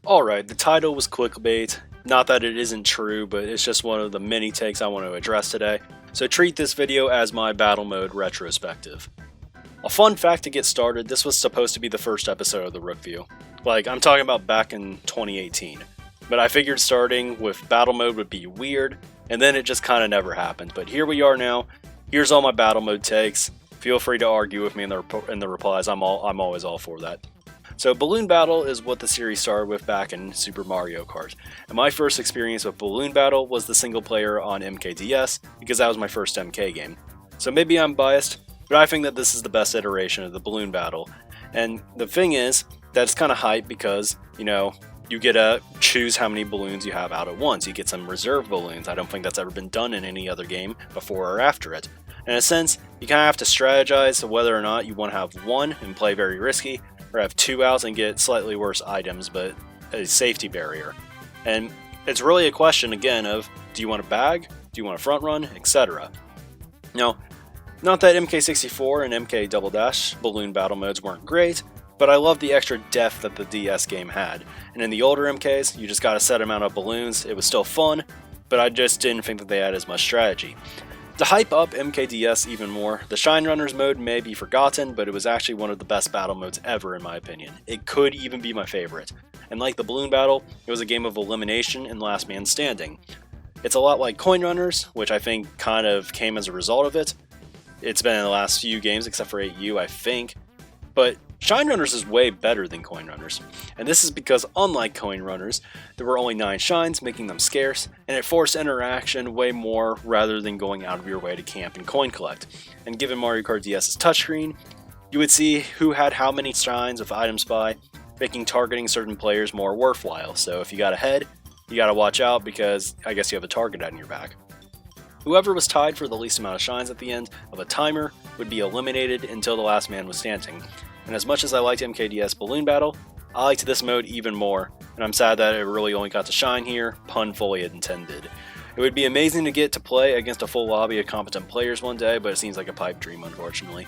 Alright, the title was clickbait. Not that it isn't true, but it's just one of the many takes I want to address today, so treat this video as my battle mode retrospective. A fun fact to get started, this was supposed to be the first episode of the Rook View. Like, I'm talking about back in 2018. But I figured starting with battle mode would be weird, and then it just kinda never happened. But here we are now, here's all my battle mode takes. Feel free to argue with me in the replies, I'm always all for that. So Balloon Battle is what the series started with back in Super Mario Kart, and my first experience with Balloon Battle was the single player on MKDS, because that was my first MK game. So maybe I'm biased, but I think that this is the best iteration of the Balloon Battle. And the thing is, that it's kind of hype because, you get to choose how many balloons you have out at once. You get some reserve balloons. I don't think that's ever been done in any other game before or after it. In a sense, you kind of have to strategize whether or not you want to have one and play very risky, or have two outs and get slightly worse items, but a safety barrier. And it's really a question, again, of do you want a bag, do you want a front run, etc. Now, not that MK64 and MK Double Dash balloon battle modes weren't great, but I love the extra depth that the DS game had. And in the older MKs, you just got a set amount of balloons. It was still fun, but I just didn't think that they had as much strategy. To hype up MKDS even more, the Shine Runners mode may be forgotten, but it was actually one of the best battle modes ever in my opinion. It could even be my favorite. And like the Balloon Battle, it was a game of elimination and last man standing. It's a lot like Coin Runners, which I think kind of came as a result of it. It's been in the last few games, except for 8U, I think. But Shine Runners is way better than Coin Runners, and this is because unlike Coin Runners, there were only 9 shines, making them scarce, and it forced interaction way more rather than going out of your way to camp and coin collect. And given Mario Kart DS's touchscreen, you would see who had how many shines with Item Spy, making targeting certain players more worthwhile. So if you got ahead, you gotta watch out because I guess you have a target on your back. Whoever was tied for the least amount of shines at the end of a timer would be eliminated until the last man was standing. And as much as I liked MKDS Balloon Battle, I liked this mode even more, and I'm sad that it really only got to shine here, pun fully intended. It would be amazing to get to play against a full lobby of competent players one day, but it seems like a pipe dream unfortunately.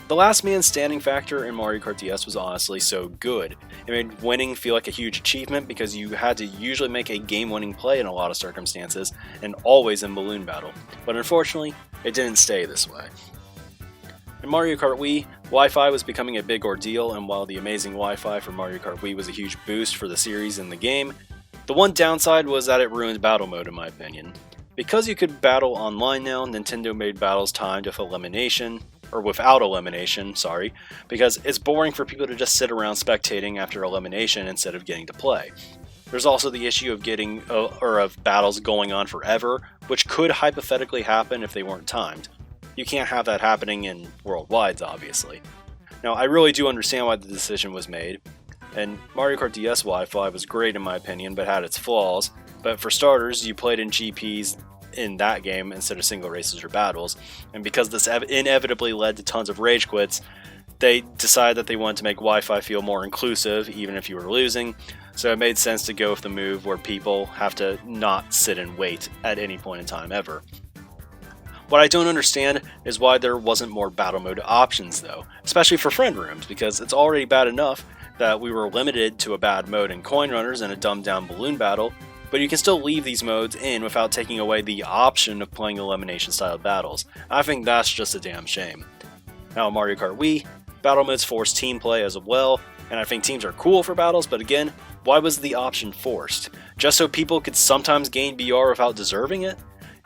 The last man standing factor in Mario Kart DS was honestly so good. It made winning feel like a huge achievement because you had to usually make a game-winning play in a lot of circumstances, and always in Balloon Battle. But unfortunately, it didn't stay this way. In Mario Kart Wii, Wi-Fi was becoming a big ordeal, and while the amazing Wi-Fi for Mario Kart Wii was a huge boost for the series and the game, the one downside was that it ruined battle mode in my opinion. Because you could battle online now, Nintendo made battles timed with elimination, or without elimination, sorry, because it's boring for people to just sit around spectating after elimination instead of getting to play. There's also the issue of battles going on forever, which could hypothetically happen if they weren't timed. You can't have that happening in worldwides, obviously. Now, I really do understand why the decision was made, and Mario Kart DS Wi-Fi was great in my opinion, but had its flaws. But for starters, you played in GPs in that game instead of single races or battles, and because this inevitably led to tons of rage quits, they decided that they wanted to make Wi-Fi feel more inclusive, even if you were losing, so it made sense to go with the move where people have to not sit and wait at any point in time ever. What I don't understand is why there wasn't more battle mode options though, especially for friend rooms, because it's already bad enough that we were limited to a bad mode in Coin Runners and a dumbed down Balloon Battle, but you can still leave these modes in without taking away the option of playing elimination style battles. I think that's just a damn shame. Now in Mario Kart Wii, battle modes force team play as well, and I think teams are cool for battles, but again, why was the option forced? Just so people could sometimes gain BR without deserving it?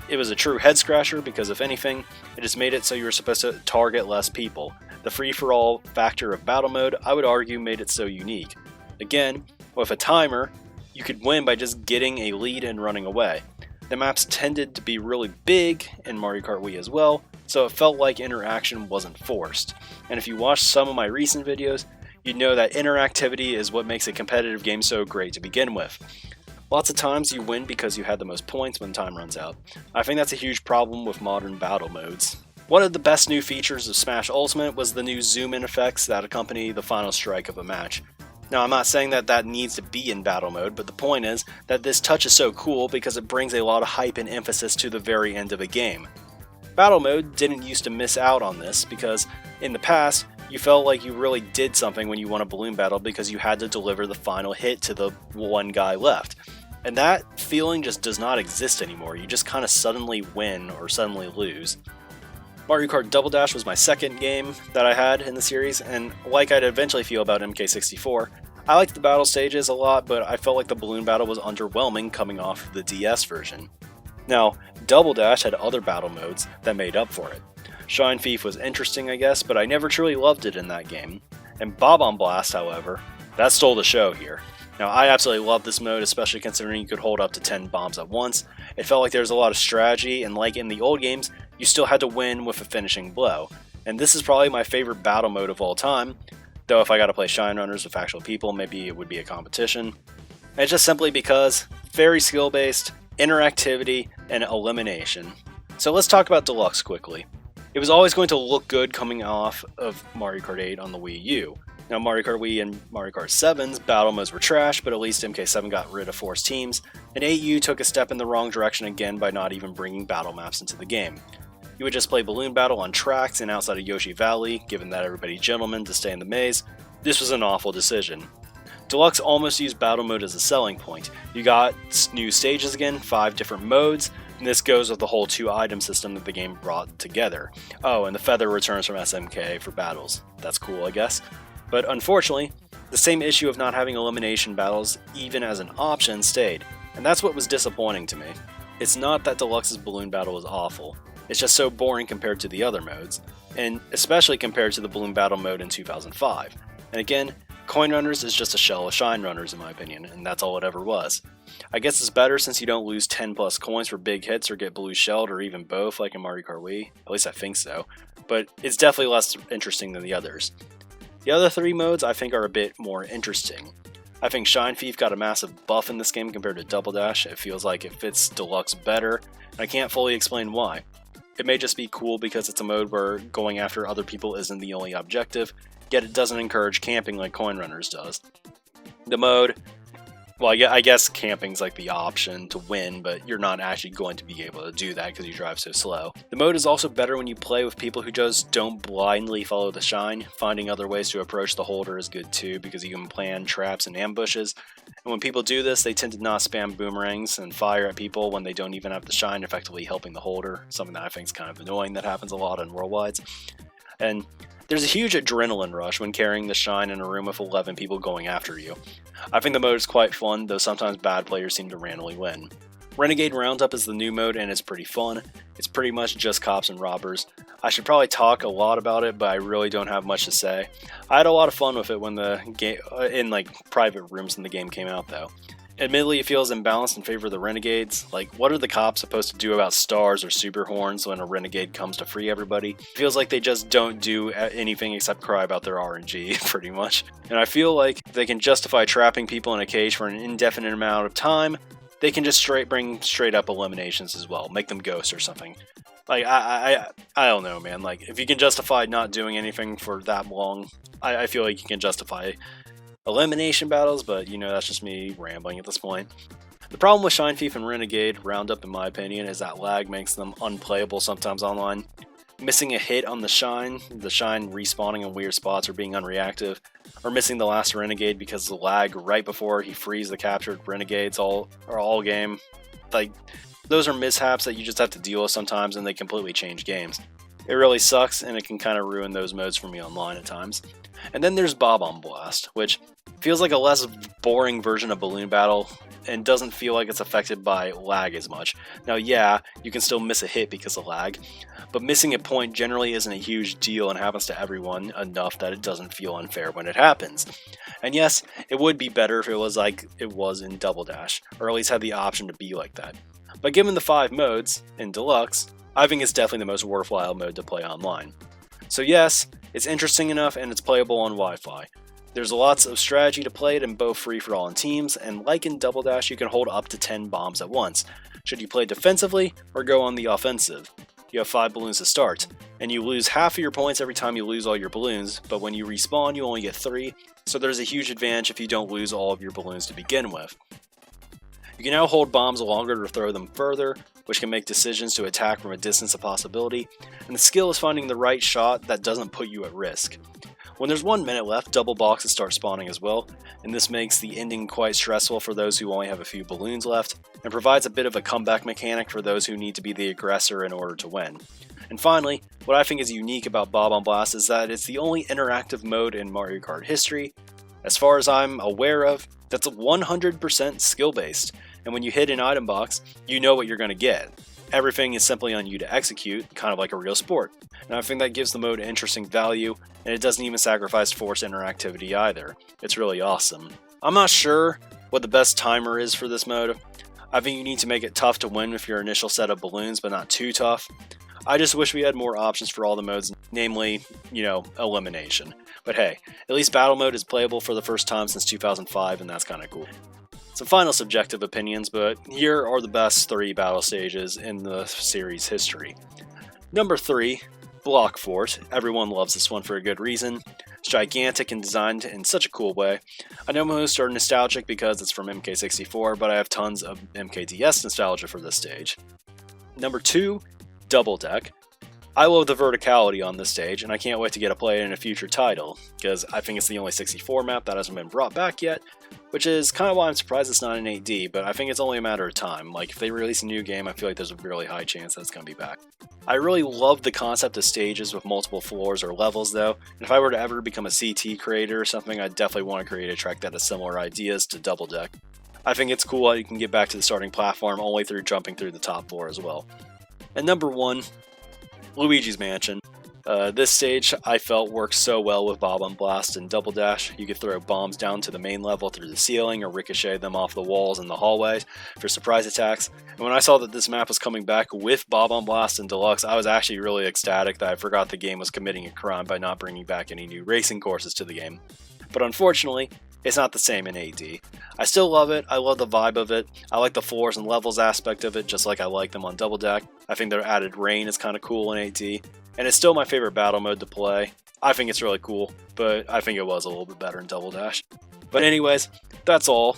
It was a true head scratcher because if anything, it just made it so you were supposed to target less people. The free-for-all factor of battle mode, I would argue, made it so unique. Again, with a timer, you could win by just getting a lead and running away. The maps tended to be really big in Mario Kart Wii as well, so it felt like interaction wasn't forced. And if you watch some of my recent videos, you'd know that interactivity is what makes a competitive game so great to begin with. Lots of times you win because you had the most points when time runs out. I think that's a huge problem with modern battle modes. One of the best new features of Smash Ultimate was the new zoom-in effects that accompany the final strike of a match. Now I'm not saying that that needs to be in battle mode, but the point is that this touch is so cool because it brings a lot of hype and emphasis to the very end of a game. Battle mode didn't used to miss out on this because in the past, You felt like you really did something when you won a balloon battle because you had to deliver the final hit to the one guy left. And that feeling just does not exist anymore. You just kind of suddenly win or suddenly lose. Mario Kart Double Dash was my second game that I had in the series, and like I'd eventually feel about MK64, I liked the battle stages a lot, but I felt like the balloon battle was underwhelming coming off the DS version. Now, Double Dash had other battle modes that made up for it. Shine Thief was interesting, I guess, but I never truly loved it in that game. And Bob-omb Blast, however, that stole the show here. Now, I absolutely love this mode, especially considering you could hold up to 10 bombs at once. It felt like there was a lot of strategy, and like in the old games, you still had to win with a finishing blow. And this is probably my favorite battle mode of all time, though if I got to play Shine Runners with actual people, maybe it would be a competition. And it's just simply because very skill-based, interactivity, and elimination. So let's talk about Deluxe quickly. It was always going to look good coming off of Mario Kart 8 on the Wii U. Now, Mario Kart Wii and Mario Kart 7's battle modes were trash, but at least MK7 got rid of forced teams, and 8U took a step in the wrong direction again by not even bringing battle maps into the game. You would just play balloon battle on tracks and outside of Yoshi Valley, given that everybody's gentlemen to stay in the maze. This was an awful decision. Deluxe almost used battle mode as a selling point. You got new stages again, 5 different modes, and this goes with the whole 2-item system that the game brought together. Oh, and the feather returns from SMK for battles. That's cool, I guess. But unfortunately, the same issue of not having elimination battles, even as an option, stayed. And that's what was disappointing to me. It's not that Deluxe's balloon battle is awful. It's just so boring compared to the other modes, and especially compared to the balloon battle mode in 2005. And again, Coin Runners is just a shell of Shine Runners in my opinion, and that's all it ever was. I guess it's better since you don't lose 10 plus coins for big hits or get blue shelled or even both like in Mario Kart Wii. At least I think so. But it's definitely less interesting than the others. The other 3 modes I think are a bit more interesting. I think Shine Thief got a massive buff in this game compared to Double Dash. It feels like it fits Deluxe better, and I can't fully explain why. It may just be cool because it's a mode where going after other people isn't the only objective, yet it doesn't encourage camping like Coin Runners does. The mode, well, I guess camping's like the option to win, but you're not actually going to be able to do that because you drive so slow. The mode is also better when you play with people who just don't blindly follow the shine. Finding other ways to approach the holder is good too because you can plan traps and ambushes. And when people do this, they tend to not spam boomerangs and fire at people when they don't even have the shine, effectively helping the holder, something that I think is kind of annoying that happens a lot in Worldwides. And there's a huge adrenaline rush when carrying the shine in a room with 11 people going after you. I think the mode is quite fun, though sometimes bad players seem to randomly win. Renegade Roundup is the new mode and it's pretty fun. It's pretty much just cops and robbers. I should probably talk a lot about it, but I really don't have much to say. I had a lot of fun with it when the game in like private rooms when the game came out though. Admittedly, it feels imbalanced in favor of the Renegades. Like, what are the cops supposed to do about stars or super horns when a Renegade comes to free everybody? It feels like they just don't do anything except cry about their RNG, pretty much. And I feel like they can justify trapping people in a cage for an indefinite amount of time. They can just bring straight up eliminations as well, make them ghosts or something. Like, I don't know, man. Like, if you can justify not doing anything for that long, I feel like you can justify elimination battles, but you know, that's just me rambling at this point. The problem with Shine Thief and Renegade Roundup, in my opinion, is that lag makes them unplayable sometimes online. Missing a hit on the shine respawning in weird spots or being unreactive, or missing the last Renegade because of the lag right before he frees the captured Renegades all game. Like, those are mishaps that you just have to deal with sometimes, and they completely change games. It really sucks, and it can kind of ruin those modes for me online at times. And then there's Bob-omb Blast, which feels like a less boring version of Balloon Battle, and doesn't feel like it's affected by lag as much. Now yeah, you can still miss a hit because of lag, but missing a point generally isn't a huge deal and happens to everyone enough that it doesn't feel unfair when it happens. And yes, it would be better if it was like it was in Double Dash, or at least had the option to be like that. But given the 5 modes in Deluxe, I think it's definitely the most worthwhile mode to play online. So yes, it's interesting enough and it's playable on Wi-Fi. There's lots of strategy to play it in both free-for-all and teams, and like in Double Dash, you can hold up to 10 bombs at once, should you play defensively or go on the offensive. You have 5 balloons to start, and you lose half of your points every time you lose all your balloons, but when you respawn you only get 3, so there's a huge advantage if you don't lose all of your balloons to begin with. You can now hold bombs longer to throw them further, which can make decisions to attack from a distance a possibility, and the skill is finding the right shot that doesn't put you at risk. When there's 1 minute left, double boxes start spawning as well, and this makes the ending quite stressful for those who only have a few balloons left, and provides a bit of a comeback mechanic for those who need to be the aggressor in order to win. And finally, what I think is unique about Bob-omb Blast is that it's the only interactive mode in Mario Kart history, as far as I'm aware of, that's 100% skill-based, and when you hit an item box, you know what you're going to get. Everything is simply on you to execute, kind of like a real sport. And I think that gives the mode interesting value, and it doesn't even sacrifice forced interactivity either. It's really awesome. I'm not sure what the best timer is for this mode. I think you need to make it tough to win with your initial set of balloons, but not too tough. I just wish we had more options for all the modes, namely, elimination. But hey, at least battle mode is playable for the first time since 2005, and that's kind of cool. Some final subjective opinions, but here are the best 3 battle stages in the series history. Number 3, Block Fort. Everyone loves this one for a good reason. It's gigantic and designed in such a cool way. I know most are nostalgic because it's from MK64, but I have tons of MKDS nostalgia for this stage. Number 2, Double Deck. I love the verticality on this stage, and I can't wait to get to play it in a future title, because I think it's the only 64 map that hasn't been brought back yet, which is kind of why I'm surprised it's not in 8D, but I think it's only a matter of time. Like, if they release a new game, I feel like there's a really high chance that it's going to be back. I really love the concept of stages with multiple floors or levels, though, and if I were to ever become a CT creator or something, I'd definitely want to create a track that has similar ideas to Double Deck. I think it's cool how you can get back to the starting platform only through jumping through the top floor as well. And number 1, Luigi's Mansion. This stage I felt works so well with Bob-omb Blast and Double Dash. You could throw bombs down to the main level through the ceiling or ricochet them off the walls and the hallways for surprise attacks. And when I saw that this map was coming back with Bob-omb Blast and Deluxe, I was actually really ecstatic that I forgot the game was committing a crime by not bringing back any new racing courses to the game. But unfortunately, it's not the same in 8D. I still love it, I love the vibe of it, I like the floors and levels aspect of it just like I like them on Double Deck. I think their added rain is kind of cool in 8D, and it's still my favorite battle mode to play. I think it's really cool, but I think it was a little bit better in Double Dash. But anyways, that's all.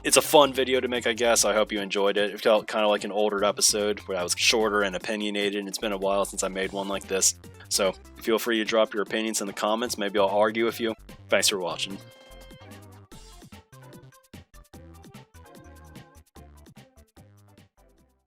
It's a fun video to make, I guess. I hope you enjoyed it. It felt kind of like an older episode where I was shorter and opinionated, and it's been a while since I made one like this. So feel free to drop your opinions in the comments. Maybe I'll argue with you. Thanks for watching.